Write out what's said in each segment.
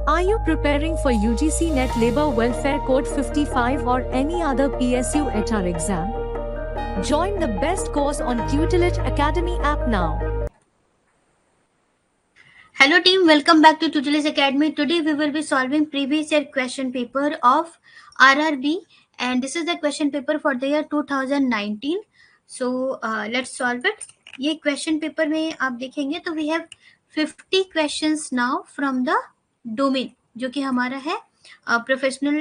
Are you preparing for UGC Net Labor Welfare Code 55 or any other PSU HR exam? Join the best course on Tutelage Academy app now. Hello team, welcome back to Tutelage Academy. Today we will be solving previous year question paper of RRB, and this is the question paper for the year 2019. So let's solve it. ये question paper में आप देखेंगे तो we have 50 questions now from the domain, जो कि हमारा है professional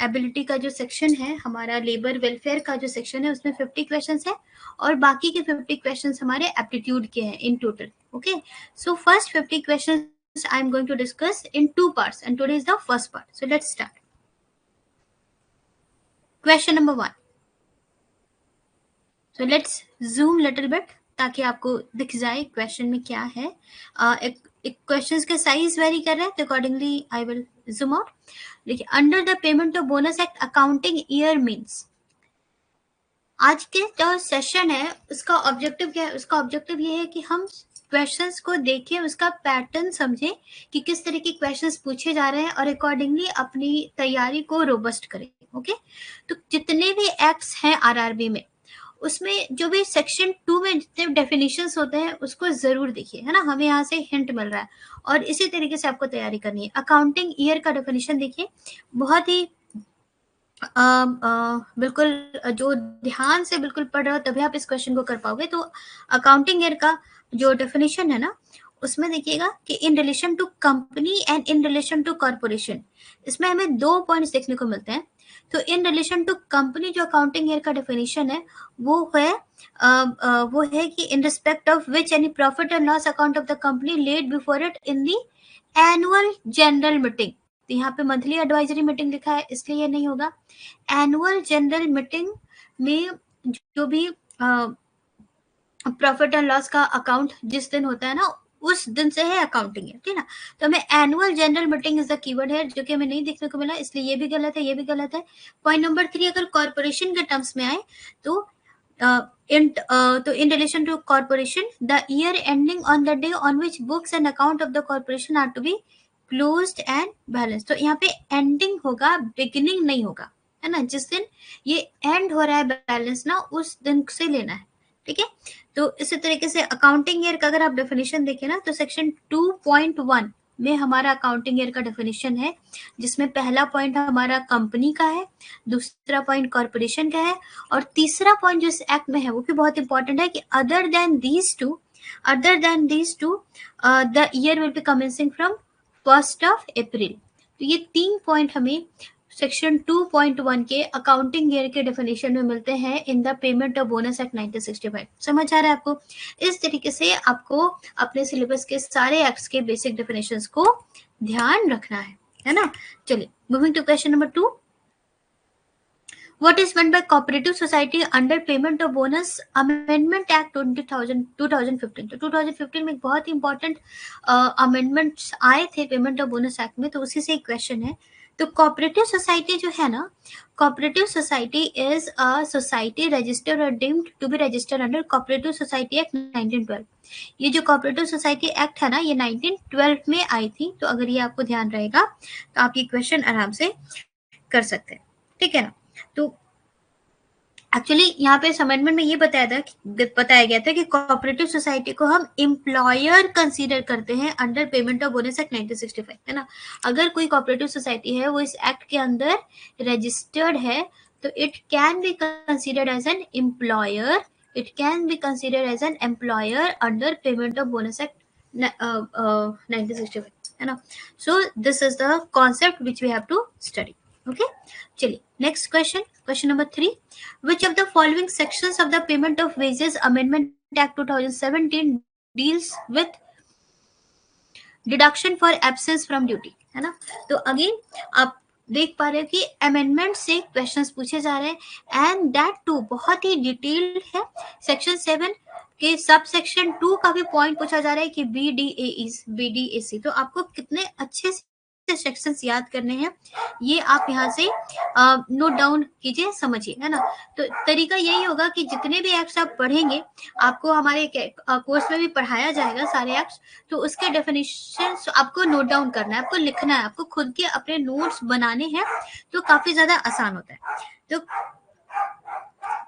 ability का जो सेक्शन है, हमारा लेबर वेलफेयर का जो सेक्शन है, उसमें 50 क्वेश्चंस है और बाकी के 50 क्वेश्चंस हमारे एप्टीट्यूड के हैं in total. Okay, so first 50 questions I am going to discuss in two parts, and today is the first part. So let's start. Question number 1. So let's zoom little bit ताकि आपको दिख जाए question में क्या है. एक questions के size very कर रहे हैं तो accordingly I will zoom out. देखिए, under the payment of bonus act accounting year means. आज के जो सेशन है उसका ऑब्जेक्टिव क्या है? उसका ऑब्जेक्टिव ये है कि हम क्वेश्चंस को देखें, उसका पैटर्न समझें कि किस तरह के क्वेश्चंस पूछे जा रहे हैं और अकॉर्डिंगली अपनी तैयारी को रोबस्ट करें. ओके, तो जितने भी एक्ट्स हैं आरआरबी में, उसमें जो भी सेक्शन 2 में जितने डेफिनेशंस होते हैं उसको जरूर देखिए, है ना. हमें यहाँ से हिंट मिल रहा है और इसी तरीके से आपको तैयारी करनी है. अकाउंटिंग ईयर का डेफिनेशन देखिए, बहुत ही बिल्कुल जो ध्यान से बिल्कुल पढ़ रहे हो तभी आप इस क्वेश्चन को कर पाओगे. तो अकाउंटिंग ईयर का जो डेफिनेशन है ना, उसमें देखिएगा कि in relation to company and in relation to corporation, इसमें हमें 2 पॉइंट्स देखने को मिलते हैं. तो इन रिलेशन टू कंपनी जो अकाउंटिंग ईयर का डेफिनेशन है वो है कि in respect of which any profit and loss account of the company laid before it in the annual general meeting. तो यहाँ पे मंथली एडवाइजरी मीटिंग लिखा है इसलिए ये नहीं होगा. एनुअल जनरल मीटिंग में जो भी प्रॉफिट एंड लॉस का अकाउंट जिस दिन होता है ना, उस दिन से है अकाउंटिंग है, ठीक है ना. तो हमें annual general meeting is the keyword है जो कि हमें नहीं देखने को मिला, इसलिए ये भी गलत है, ये भी गलत है. पॉइंट नंबर 3, अगर कॉर्पोरेशन के टर्म्स में आए तो in relation to corporation the year ending on the day on which books and account of the corporation are to be closed and balance. तो यहाँ पे एंडिंग होगा, बिगिनिंग नहीं होगा, है ना. जिस दिन ये एंड हो रहा है बैलेंस ना, उस दिन से लेना है, ठीक है. तो इसी तरीके से अकाउंटिंग ईयर का अगर आप डेफिनेशन देखें ना, तो सेक्शन 2.1 में हमारा अकाउंटिंग ईयर का डेफिनेशन है, जिसमें पहला पॉइंट हमारा कंपनी का है, दूसरा पॉइंट कॉर्पोरेशन का है और तीसरा पॉइंट जो इस एक्ट में है वो भी बहुत इंपॉर्टेंट है कि other than these two the year will be commencing from 1st of April. तो ये 3 पॉइंट हमें सेक्शन 2.1 के अकाउंटिंग ईयर के डेफिनेशन में मिलते हैं in the payment of bonus act 1965. समझ आ रहा है आपको? इस तरीके से आपको अपने सिलेबस के सारे एक्ट्स के बेसिक डेफिनेशंस को ध्यान रखना है ना. चलिए, moving to question number 2. What is meant by cooperative society under payment of bonus amendment act 2015. तो 2015 में एक बहुत ही इंपॉर्टेंट अमेंडमेंट्स आए थे पेमेंट ऑफ बोनस एक्ट में, तो उसी से एक क्वेश्चन है. तो कोऑपरेटिव सोसाइटी जो है ना, cooperative society is a society registered और deemed to be registered under cooperative society act 1912. ये जो कोऑपरेटिव सोसाइटी एक्ट है ना, ये 1912 में आई थी. तो अगर ये आपको ध्यान रहेगा तो आप ये क्वेश्चन आराम से कर सकते हैं, ठीक है ना. तो एक्चुअली यहाँ पे अमेंडमेंट में ये बताया गया था कि कोऑपरेटिव सोसाइटी को हम एम्प्लॉयर कंसीडर करते हैं under payment of bonus act 1965, है ना. अगर कोई कोऑपरेटिव सोसाइटी है वो इस एक्ट के अंदर रजिस्टर्ड है तो it can be considered as an employer, under payment of bonus act 1965, है ना. So this is the concept which we have to study. Okay, चलिए next question. Question number 3. Which of the following sections of the Payment of Wages Amendment Act 2017 deals with deduction for absence from duty, है ना. तो again आप देख पा रहे हो कि अमेंडमेंट से क्वेश्चंस पूछे जा रहे हैं एंड दैट टू बहुत ही डिटेल्ड है. सेक्शन 7 के सब सेक्शन 2 का भी पॉइंट पूछा जा रहा है कि BDAC. तो आपको कितने अच्छे से सेक्शंस याद करने हैं, ये आप यहाँ से नोट डाउन कीजिए, समझिए, है ना। तो तरीका यही होगा कि जितने भी एक्ट्स आप पढ़ेंगे, आपको हमारे कोर्स में भी पढ़ाया जाएगा सारे एक्ट्स, तो उसके डेफिनेशंस आपको नोट डाउन करना है, आपको लिखना है, आपको खुद के अपने नोट्स बनाने हैं, तो काफी ज्यादा आसान होता है। तो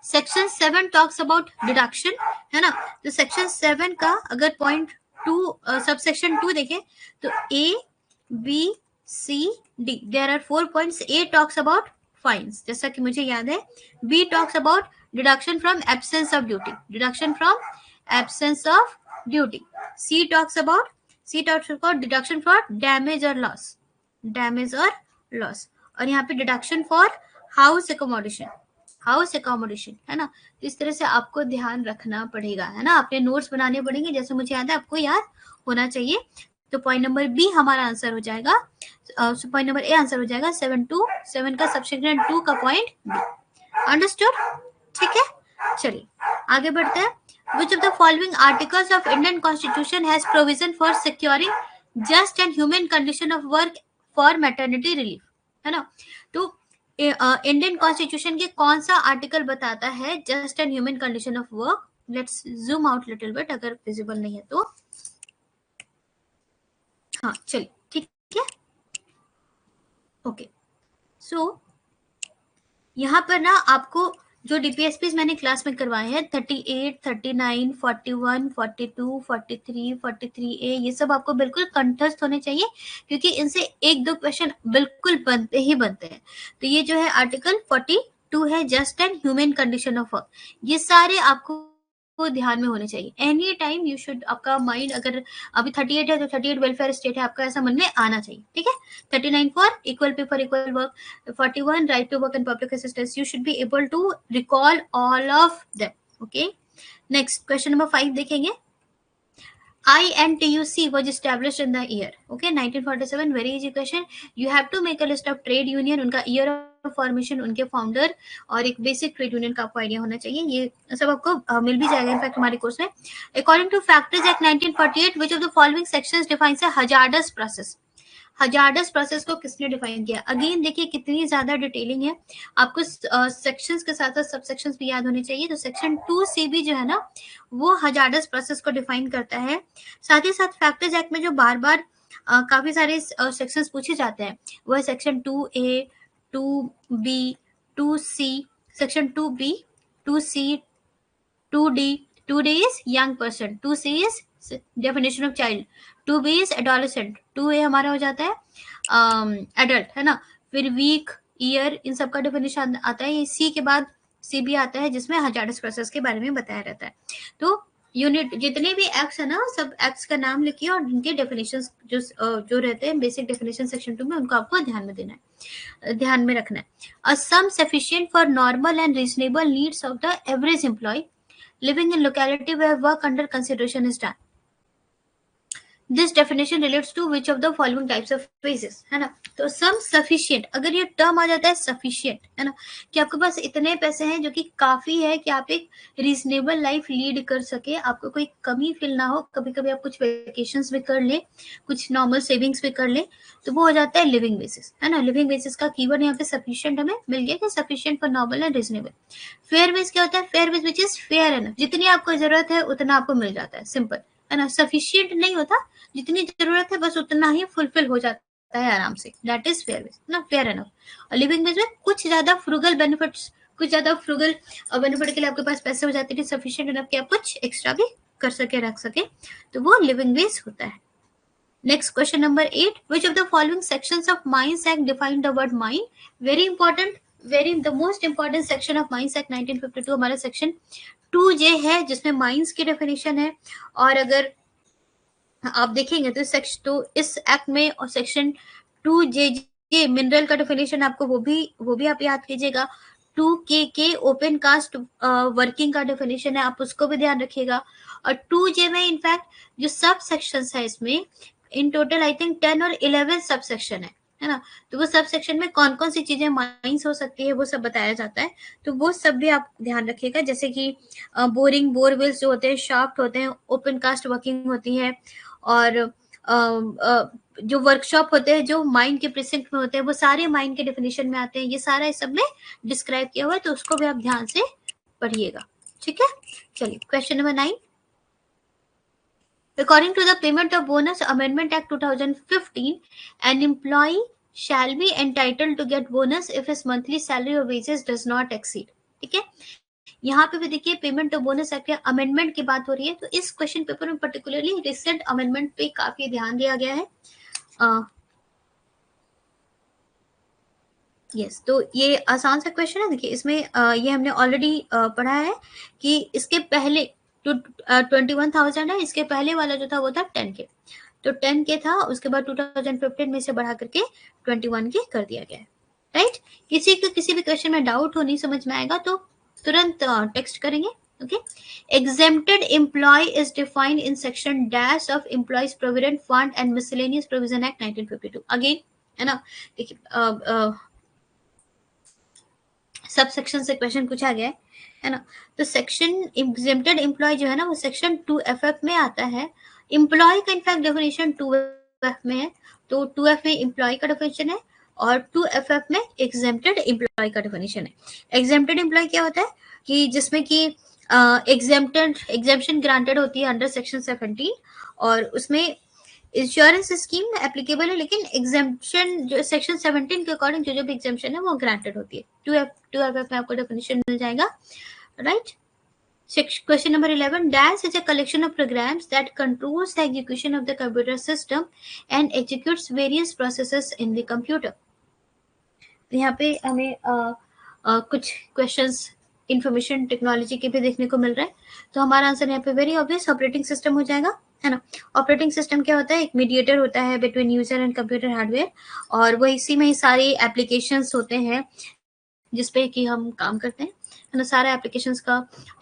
सेक्शन 7 टॉक्स अबाउट डिडक्शन, है ना। तो सेक्शन 7 का अगर पॉइंट 2 सबसेक्शन 2 देखें तो A B C D, there are 4 points. A talks about fines, जैसा कि मुझे याद है। B talks about deduction from absence of duty, deduction from absence of duty. C talks about deduction for damage और loss, damage और loss. और यहाँ पे deduction for house accommodation, house accommodation, है ना। तो इस तरह से आपको ध्यान रखना पड़ेगा, है ना। अपने नोट्स बनाने पड़ेंगे, जैसे मुझे याद है, आपको याद होना चाहिए। तो पॉइंट नंबर बी हमारा आंसर हो जाएगा, पॉइंट नंबर ए आंसर हो जाएगा 7 का सबसेक्शन 2 का पॉइंट बी। अंडरस्टूड, ठीक है। चलिए आगे बढ़ते हैं। Which of the following articles of Indian Constitution has provision for securing just and human condition of work for maternity relief, है ना। तो इंडियन कॉन्स्टिट्यूशन के कौन सा आर्टिकल बताता है just and human condition of work? Let's zoom out little bit, अगर visible नहीं है तो। हाँ चलिए, ठीक है, ओके। सो यहाँ पर ना आपको जो डीपीएसपीज मैंने क्लास में करवाए हैं 38, 39, 41, 42, 43, 43A, ये सब आपको बिल्कुल कंठस्थ होने चाहिए, क्योंकि इनसे 1-2 क्वेश्चन बिल्कुल बनते ही बनते हैं। तो ये जो है आर्टिकल 42 है, just and human condition of work, ये सारे आपको ध्यान में होने चाहिए। एनी टाइम यू शुड, आपका माइंड अगर अभी 38 है तो 38 वेलफेयर स्टेट है, आपका ऐसा मन में आना चाहिए, ठीक है। 39 for equal pay for equal work, 41 right to work and public assistance, you should be able to recall all of them, okay. Next question number 5 देखेंगे। INTUC was established in the year, okay, 1947, very easy question. You have to make a list of trade union, उनका year of formation, उनके founder और एक basic trade union का आपको idea होना चाहिए। ये सब आपको मिल भी जाएगा इनफैक्ट हमारे कोर्स में। According two factors act 1948, which of the following sections defines a hazardous process? Hazardous process को किसने डिफाइन किया? अगेन देखिए कितनी ज्यादा डिटेलिंग है, आपको सेक्शंस के साथ साथ सब सेक्शंस भी याद होने चाहिए। तो सेक्शन 2C भी जो है ना, वो हजार्डस प्रोसेस को डिफाइन करता है। साथ ही साथ फैक्टर्स एक्ट में जो बार बार काफी सारे सेक्शंस पूछे जाते हैं, वो है section 2A, 2B, 2C, section 2B, 2C, 2D, 2D is young person, 2C is definition of child, 2B is adolescent, 2A हमारा हो जाता है एडल्ट, है ना। फिर वीक, ईयर, इन सब का डेफिनेशन आता है। ये सी के बाद सी भी आता है, जिसमें हजार्डस प्रोसेस के बारे में बताया रहता है। तो यूनिट जितने भी एक्ट्स है ना, सब एक्ट्स का नाम लिखिए और उनके डेफिनेशंस जो रहते हैं बेसिक डेफिनेशन सेक्शन 2 में, उनको आपको ध्यान में देना है, ध्यान में रखना है। A sum sufficient for normal and reasonable needs of the average employee living in locality where work under consideration is done. This definition relates to which of the following types of wages, है ना। तो some sufficient, अगर ये term आ जाता है sufficient, है ना, कि आपके पास इतने पैसे हैं जो कि काफी है कि आप एक रीजनेबल लाइफ लीड कर सके, आपको कोई कमी फील ना हो, कभी कभी आप कुछ वेकेशंस भी कर ले, कुछ नॉर्मल सेविंग्स भी कर ले, तो वो हो जाता है लिविंग बेसिस, है ना। लिविंग बेसिस का कीवर्ड यहाँ पे सफिशिएंट हमें मिल गया कि sufficient for normal and reasonable. Fair wage क्या होता है? Fair wage which is fair enough, जितनी आपको जरूरत है उतना आपको मिल जाता है, सिंपल, है ना। सफिशिएंट नहीं होता, जितनी जरूरत है बस उतना ही फुलफिल हो जाता है आराम से, दैट इज फेयर वेज, ना, फेयर एनफ। और लिविंग वेज में कुछ ज्यादा फ्रूगल बेनिफिट्स, कुछ ज्यादा फ्रूगल बेनिफिट के लिए आपके पास पैसे हो जाते हैं, सफिशिएंट एनफ कि आप कुछ एक्स्ट्रा भी कर सके, रख सके, तो वो लिविंग वेज होता है। Next question number 8, which of the following sections of Mines Act define the word mine? Very important, the most important section of Mines Act 1952 हमारा सेक्शन 2J है, जिसमें माइंस की डेफिनेशन है। और अगर आप देखेंगे तो इस एक्ट में और सेक्शन 2J मिनरल का डेफिनेशन आपको वो भी आप याद कीजिएगा। 2K ओपन कास्ट वर्किंग का डेफिनेशन है, आप उसको भी ध्यान रखिएगा। और 2J में इनफैक्ट जो सब सेक्शंस है, इसमें इन टोटल आई थिंक 10 और 11 सब सेक्शन है ना। तो वो सब सेक्शन में कौन कौन सी चीजें माइंस हो सकती है वो सब बताया जाता है, तो वो सब भी आप ध्यान रखिएगा। जैसे कि बोरिंग, बोरवेल्स जो होते हैं, शाफ्ट होते हैं, ओपन कास्ट वर्किंग होती है, और जो वर्कशॉप होते हैं जो माइन के प्रिसिंक्ट में होते हैं वो सारे माइन के डेफिनेशन में आते हैं, ये सारा इस सब में डिस्क्राइब किया हुआ है, तो उसको भी आप ध्यान से पढ़िएगा, ठीक है। चलिए question number 9, according to the payment of bonus amendment act 2015, an employee shall be entitled to get bonus if his monthly salary or wages does not exceed, ठीक है। यहाँ पे भी देखिए पेमेंट ऑफ बोनस एक्ट के amendment की बात हो रही है, तो इस क्वेश्चन पेपर में पर्टिकुलरली रिसेंट अमेंडमेंट पे काफी ध्यान दिया गया है। यस तो ये आसान सा क्वेश्चन है, देखिए इसमें ये हमने ऑलरेडी पढ़ा है कि इसके पहले तो 21,000 है, इसके पहले वाला जो था वो था 10K, तो 10K था, उसके बाद 2015 में से बढ़ा करके 21K कर दिया गया है, राइट। किसी को किसी भी क्वेश्चन में डाउट हो, नहीं समझ में आएगा तो तुरंत टेक्स्ट करेंगे, okay. Exempted employee is defined in section dash of employees provident fund and miscellaneous provision act 1952, again है ना, देखिए सब सेक्शन से क्वेश्चन पूछा गया है ना। तो सेक्शन एग्जेम्प्टेड एम्प्लॉय जो है ना वो सेक्शन 2FF में आता है, एम्प्लॉय का इनफैक्ट डेफिनेशन 2F में है, तो 2F में एम्प्लॉय का डेफिनेशन है और 2FF में एग्जेम्प्टेड एम्प्लॉय का डेफिनेशन है। एग्जेम्प्टेड एम्प्लॉय क्या होता है कि जिसमें कि एग्जेम्पशन ग्रांटेड होती है अंडर सेक्शन 17 और उसमें इंश्योरेंस स्कीम एप्लीकेबल है, लेकिन एग्जेम्पशन जो सेक्शन 17 के अकॉर्डिंग जो भी एग्जेम्पशन है वो ग्रांटेड होती है। 2FF में आपको डेफिनेशन मिल जाएगा, right. Question number 11, DAS is a collection of programs that controls the execution of the computer system and executes various processes in the computer. यहाँ पे हमें कुछ क्वेश्चंस इंफॉर्मेशन टेक्नोलॉजी के भी देखने को मिल रहा है, तो हमारा आंसर यहाँ पे वेरी ऑब्वियस ऑपरेटिंग सिस्टम हो जाएगा, है ना। ऑपरेटिंग सिस्टम क्या होता है, एक मीडिएटर होता है between user and computer hardware, और वो इसी में ही सारे एप्लीकेशंस होते हैं जिसपे कि हम काम करते हैं, है ना। सारे एप्लीकेशंस का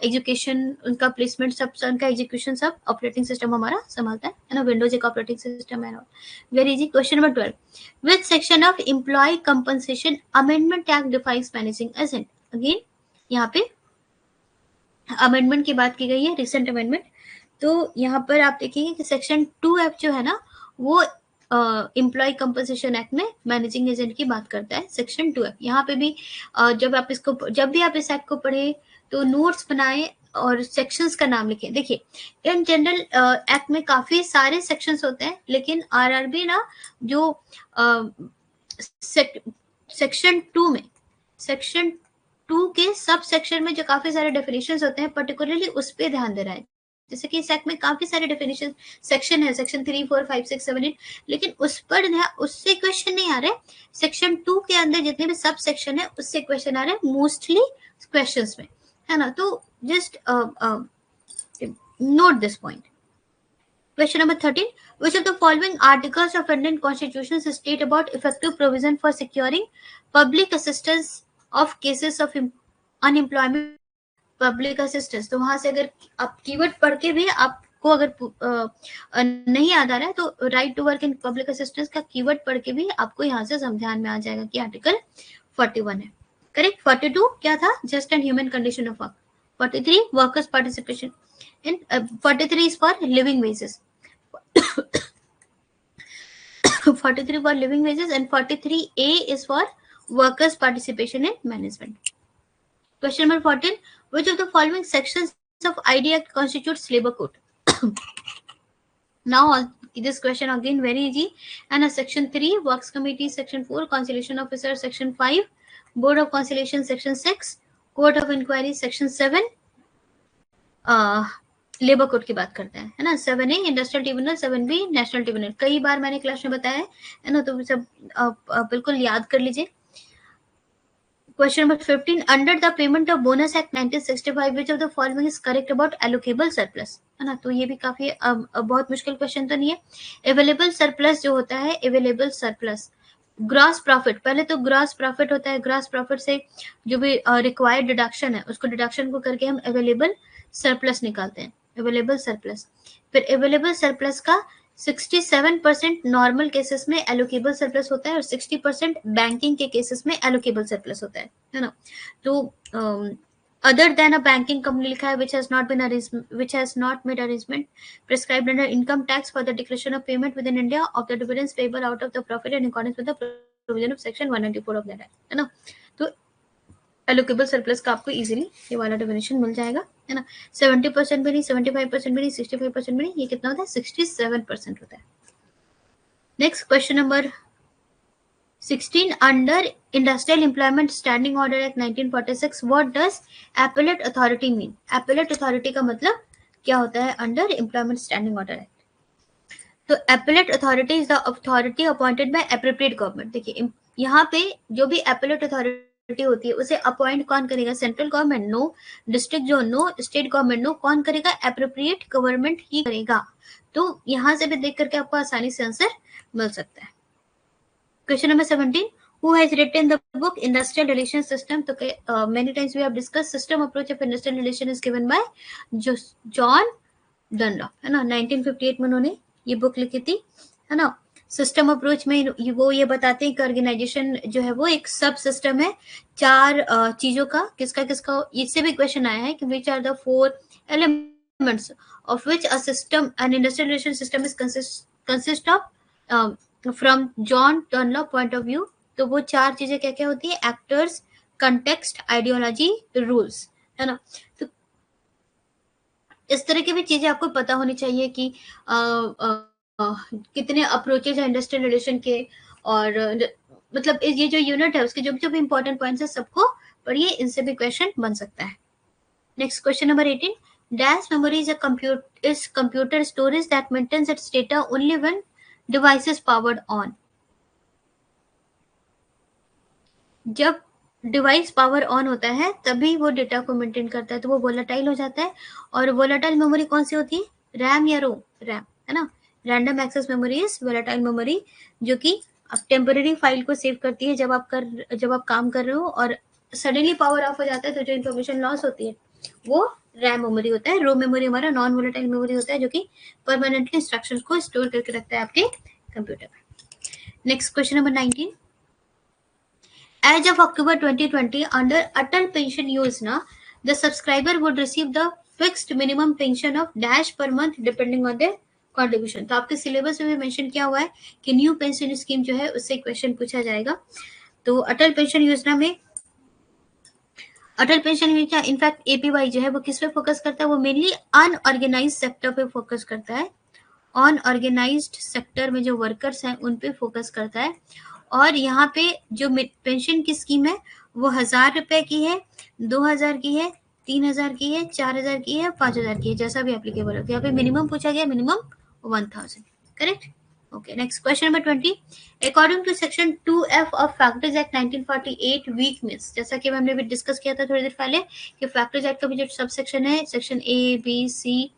एजुकेशन, उनका प्लेसमेंट, सब उनका एग्जीक्यूशन सब ऑपरेटिंग सिस्टम हमारा संभालता है ना। विंडोज एक ऑपरेटिंग सिस्टम है, very easy. Question number 12, which section of employee compensation amendment act defines managing agent, again यहाँ पे अमेंडमेंट की बात की गई है, रिसेंट अमेंडमेंट। तो यहाँ पर आप देखेंगे कि सेक्शन 2F जो है ना वो एम्प्लॉय कंपनसेशन एक्ट में मैनेजिंग एजेंट की बात करता है, सेक्शन 2F। यहाँ पे भी जब भी आप इस एक्ट को पढ़े तो नोट्स बनाए और सेक्शंस का नाम लिखें। देखिए इन जनरल एक्ट में काफी सारे सेक्शंस होते हैं, लेकिन RRB ना जो सेक्शन 2 में, सेक्शन 2 के सब सेक्शन में जो काफी सारे डेफिनेशंस होते हैं पर्टिकुलरली उस पर ध्यान दे रहा है। जैसे कि इस एक्ट में काफी सारे डेफिनेशन सेक्शन है, सेक्शन 3, 4, 5, 6, 7, 8, लेकिन उस पर उससे क्वेश्चन नहीं आ रहे। सेक्शन 2 के अंदर जितने भी सब सेक्शन है उससे क्वेश्चन आ रहे हैं मोस्टली क्वेश्चंस में, है ना। तो just note this point. Question number 13, which of the following articles of Indian Constitution state about effective provision for securing public assistance of cases of unemployment, public assistance। तो वहां से अगर आप कीवर्ड पढ़ के भी आपको अगर नहीं याद आ रहा है तो right to work in public assistance का कीवर्ड पढ़ के भी आपको यहाँ से ध्यान में आ जाएगा कि आर्टिकल 41 है, करेक्ट। 42 क्या था, just and human condition of work. 43 workers participation in 43 is for living wages 43 for living wages and 43A is for workers participation in management. Question number 14, which of the following sections of ID Act constitutes labor code? Now this question again very easy, and section 3 works committee, section 4 conciliation officer, section 5 board of conciliation, section 6 court of inquiry, section 7 labour code की बात करते हैं, है ना। 7A industrial tribunal, 7B national tribunal. कई बार मैंने class में बताया है ना, तो सब बिल्कुल याद कर लीजिए। Question number 15, under the payment of bonus act 1965 which of the following is correct about allocable surplus, है ना। तो ये भी काफी बहुत मुश्किल क्वेश्चन तो नहीं है। अवेलेबल सरप्लस जो होता है, अवेलेबल सरप्लस ग्रॉस प्रॉफिट, पहले तो ग्रॉस प्रॉफिट होता है, ग्रॉस प्रॉफिट से जो भी रिक्वायर्ड डिडक्शन है उसको डिडक्शन को करके हम अवेलेबल सरप्लस निकालते हैं, अवेलेबल सरप्लस। फिर अवेलेबल सरप्लस का 67% नॉर्मल केसेस में एलोकेबल सरप्लस होता है और 60% बैंकिंग के केसेस में एलोकेबल सरप्लस होता है ना। तो other than a banking company लिखा है which has not made arrangement prescribed under income tax for the declaration of payment within India of the dividends payable out of the profit in accordance with the provision of section 194 of that act, है ना. तो allocable surplus का आपको easily ये वाला definition मिल जाएगा, है ना. 70% भी नहीं, 75% भी नहीं, 65% भी नहीं, ये कितना होता है 67% होता है. Next question number 16 under Industrial Employment Standing Order Act 1946 what does appellate authority mean? Appellate authority का मतलब क्या होता है under Employment Standing Order Act? तो appellate authority is the authority appointed by appropriate government. देखिए यहाँ पे जो भी appellate authority होती है उसे अपॉइंट कौन करेगा? सेंट्रल गवर्नमेंट नो, डिस्ट्रिक्ट जो नो, स्टेट गवर्नमेंट नो, कौन करेगा? एप्रोप्रिएट गवर्नमेंट ही करेगा. तो यहाँ से भी देख करके आपको आसानी से आंसर मिल सकता है. Question number 17. Who has written the book Industrial Relations System? So many times we have discussed system approach of industrial relation is given by John Dunlop, है ना. 1958 में उन्होंने ये बुक लिखी थी, है ना. सिस्टम अप्रोच में वो ये बताते हैं कि ऑर्गेनाइजेशन जो है वो एक सब सिस्टम है 4 चीजों का. किसका किसका? इससे भी क्वेश्चन आया है कि which are the 4 elements of which a system, an industrial relation system is consist of from John Dunlop point of view. तो वो 4 चीजें क्या क्या होती है? एक्टर्स, कंटेक्स्ट, आइडियोलॉजी, रूल्स, है ना. तो इस तरह की भी चीजें आपको पता होनी चाहिए कि कितने अप्रोचेज है इंडस्ट्रियल रिलेशन के, और मतलब ये जो यूनिट है उसके जो भी इंपॉर्टेंट पॉइंट्स है सबको पढ़िए, इनसे भी क्वेश्चन बन सकता है. Next question number 18. Dash memory is computer storage that maintains its data only when device is powered on. जब डिवाइस पावर ऑन होता है तभी वो डेटा को मेंटेन करता है, तो वो वोलेटाइल हो जाता है. और वोलेटाइल मेमोरी कौन सी होती है? रैम या रोम? रैम, है ना. Random access memory is volatile memory, जो कि टेम्पररी फाइल को सेव करती है जब आप काम कर रहे हो और सडनली पावर ऑफ हो जाता है तो जो इन्फॉर्मेशन लॉस होती है वो रैम मेमोरी होता है. रोम मेमोरी हमारा नॉन वोलेटाइल मेमोरी होता है जो कि परमानेंटली इंस्ट्रक्शंस को स्टोर करके रखता है आपके कंप्यूटर में. Next question number 19. As of October 2020, under Atal Pension Yojana, the subscriber would receive the fixed minimum pension of dash per month depending on their contribution. तो आपके सिलेबस में भी मेंशन किया हुआ है कि न्यू पेंशन स्कीम जो है उससे क्वेश्चन पूछा जाएगा. तो अटल पेंशन योजना में इनफैक्ट एपीवाई जो है वो किस पे फोकस करता है? वो मेनली अनऑर्गेनाइज्ड सेक्टर पे फोकस करता है. अनऑर्गेनाइज्ड सेक्टर में जो वर्कर्स हैं उन पे फोकस करता है. और यहाँ पे जो पेंशन की स्कीम है वो 1000 रुपए की है, 2000 की है, 3000 की है, 4000 की है, 5000 की है, जैसा भी एप्लीकेबल है. यहाँ पे मिनिमम पूछा गया, minimum 1000. Correct. Okay. Next question number 20. According to section 2F of factors act 1948 week means, जैसा कि हमने भी डिस्कस किया था थोड़ी देर पहले कि फैक्टर्स एक्ट का भी जो सब सेक्शन है, section A, B, C,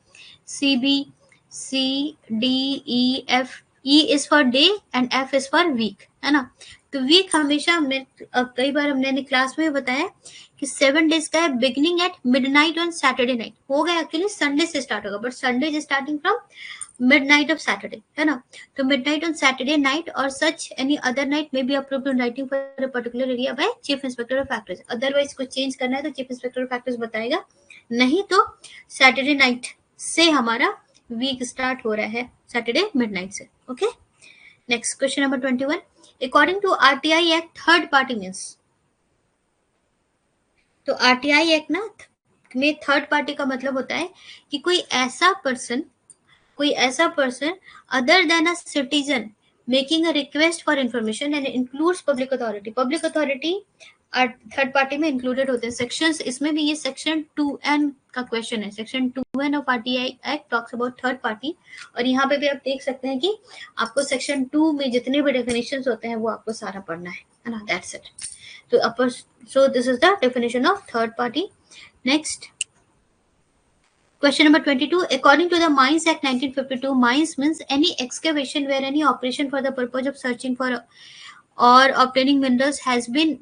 B, C, D, E, F, E is for day and F is for week, है ना. तो वीक हमेशा हमने कई बार हमने क्लास में बताया कि 7 डेज का है. Beginning eight midnight on Saturday night होगा, एक्चुअली संडे से स्टार्ट होगा, but Sunday is starting from midnight of Saturday, है ना. तो midnight on Saturday night or such any other night may be approved in writing for a particular area by Chief Inspector of Factories. Otherwise कुछ change करना है तो Chief Inspector of Factories बताएगा, नहीं तो Saturday night से हमारा week start हो रहा है, सैटरडे मिडनाइट से. Okay. Next question number 21. According to RTI act third party means, तो आरटीआई एक्ट ना में थर्ड पार्टी का मतलब होता है कि कोई ऐसा person other than a citizen making a request for information and includes public authority third party में इंक्लूडेड होते हैं. सेक्शंस इसमें भी ये सेक्शन 2N का क्वेश्चन है. Section 2N of RTI act talks about third party, और यहाँ पे भी आप देख सकते हैं कि आपको सेक्शन 2 में जितने भी डेफिनेशंस होते हैं वो आपको सारा पढ़ना है ना. That's it. तो so this is the definition of third party. Next question number 22. According to the Mines Act 1952, mines means any excavation where any operation for the purpose of searching for or obtaining minerals has been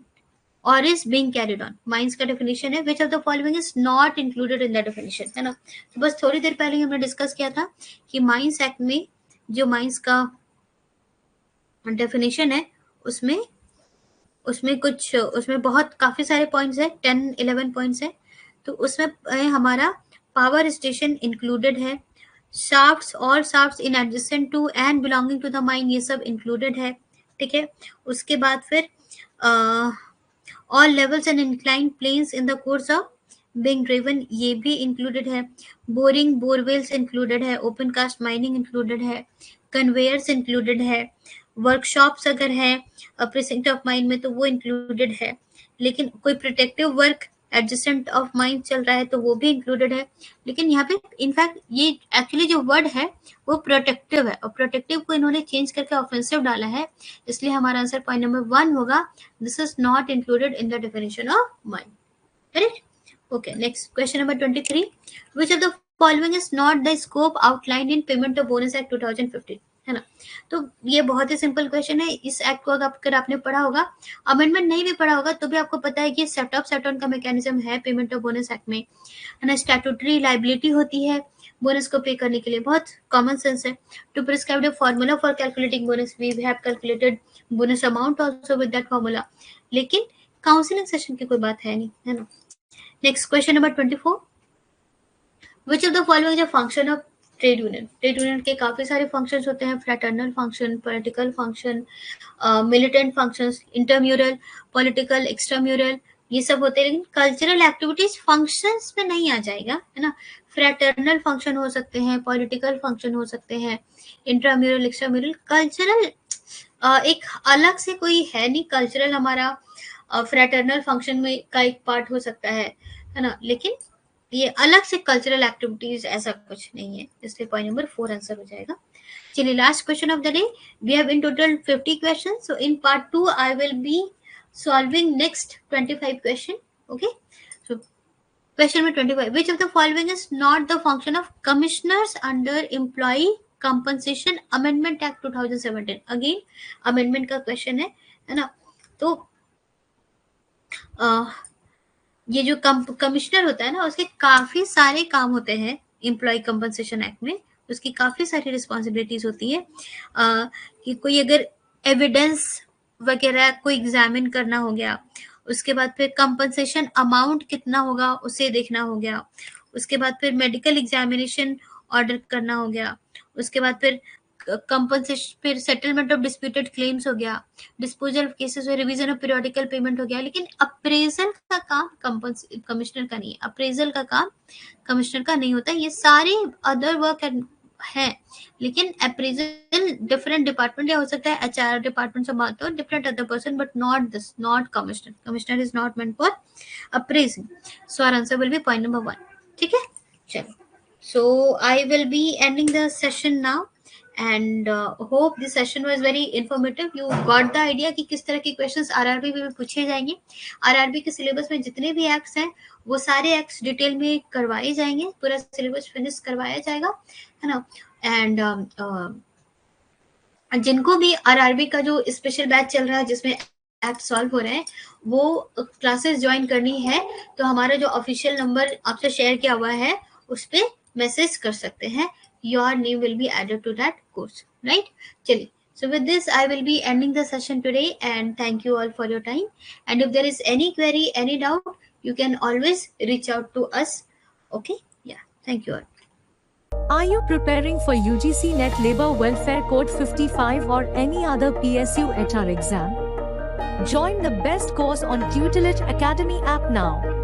or is being carried on. Mines का definition है. Which of the following is not included in the definition, है ना. तो बस थोड़ी देर पहले हमने discuss किया था कि माइंस एक्ट में जो माइंस का डेफिनेशन है उसमें बहुत काफी सारे पॉइंट्स है, 10-11 पॉइंट्स है. तो उसमें हमारा पावर स्टेशन इंक्लूडेड है, शाफ्ट्स और shafts in adjacent to and belonging to the mine, ये सब इंक्लूडेड है, ठीक है। उसके बाद फिर all levels and incline planes in the course of being driven, ये भी इंक्लूडेड है। बोरिंग बोरवेल्स इंक्लूडेड है, ओपन कास्ट माइनिंग इंक्लूडेड है, कन्वेयर्स इंक्लूडेड है, वर्कशॉप्स अगर है प्रीसिंक्ट ऑफ माइन में तो वो इंक्लूडेड है, लेकिन कोई protective work adjacent of mine चल रहा है तो वो भी इंक्लूडेड है। लेकिन यहाँ पे इनफैक्ट ये एक्चुअली जो वर्ड है वो प्रोटेक्टिव है, और प्रोटेक्टिव को इन्होंने चेंज करके ऑफेंसिव डाला है, इसलिए हमारा आंसर पॉइंट नंबर 1 होगा, this is not included in the definition of mine, correct. Okay, next question number 23. Which of the following is not the scope outlined in Payment of Bonus Act 2015? है ना, तो ये बहुत ही simple question है। इस act को अगर आपने पढ़ा होगा, अमेंडमेंट नहीं भी पढ़ा होगा तो भी आपको पता है कि सेट ऑफ सेट ऑन का मैकेनिज्म है पेमेंट ऑफ बोनस एक्ट में, है ना। स्टैट्यूटरी लाइबिलिटी होती है बोनस को पे करने के लिए, बहुत कॉमन सेंस है। To prescribe the formula for calculating bonus, we have calculated bonus amount also with that formula, लेकिन काउंसलिंग सेशन की कोई बात है नहीं, है ना। Next question number 24. Which of the following is a function of trade union? Trade union के काफी सारे functions होते हैं, fraternal function, political function, militant functions, intramural, political, extramural, ये सब होते हैं। लेकिन cultural activities functions में नहीं आ जाएगा, है ना। fraternal function हो सकते हैं, political function हो सकते हैं, intramural, extramural, cultural एक अलग से कोई है नहीं। cultural हमारा फ्रैटर्नल फंक्शन में का एक पार्ट हो सकता है ना, लेकिन ये अलग से कल्चरल एक्टिविटीज ऐसा कुछ नहीं है, इसलिए पॉइंट नंबर 4 आंसर हो जाएगा। चलिए last question of the day, we have in total 50 question, so in part 2 I will be solving next 25 question, okay. So question number 25, which of the following is not the function of commissioners under employee compensation amendment act 2017? Again amendment का question है ना। तो ये जो commissioner होता है ना, उसके काफी सारे काम होते हैं एम्प्लॉय कंपनसेशन एक्ट में, उसकी काफी सारी रिस्पॉन्सिबिलिटीज होती है कि कोई अगर एविडेंस वगैरह कोई एग्जामिन करना हो गया, उसके बाद फिर कंपनसेशन अमाउंट कितना होगा उसे देखना हो गया, उसके बाद फिर मेडिकल एग्जामिनेशन ऑर्डर करना हो गया, उसके बाद फिर कंपनसेशन, फिर सेटलमेंट ऑफ डिस्प्यूटेड क्लेम्स हो गया, डिस्पोजल ऑफ केसेस और रिवीजन ऑफ पीरियोडिकल पेमेंट हो गया। लेकिन अप्रेजल का काम कमिश्नर का नहीं है, अप्रेजल का काम कमिश्नर का नहीं होता। ये सारे अदर वर्क है, लेकिन अप्रेजल डिफरेंट डिपार्टमेंट या हो सकता है HR डिपार्टमेंट से बात हो, different other person, but not this, not commissioner. Commissioner is not meant for appraising, so our answer will be point number 1, ठीक है। चलो, so I will be ending the session now and hope this session was very informative. You got the idea कि किस तरह के questions RRB में पूछे जाएंगे। RRB के सिलेबस में जितने भी एक्ट्स हैं वो सारे एक्ट्स डिटेल में करवाए जाएंगे, पूरा सिलेबस फिनिश करवाया जाएगा, है ना। एंड जिनको भी RRB का जो स्पेशल बैच चल रहा है जिसमें एक्ट सॉल्व हो रहे हैं, वो क्लासेस ज्वाइन करनी है तो हमारा जो ऑफिशियल नंबर आपसे शेयर किया हुआ है उस पर मैसेज कर सकते हैं, your name will be added to that course, right? Chali, so with this I will be ending the session today, and thank you all for your time. And if there is any query, any doubt, you can always reach out to us, okay? Yeah, thank you all. Are you preparing for UGC Net Labor Welfare Code 55 or any other PSU HR exam? Join the best course on Tutelage Academy app now.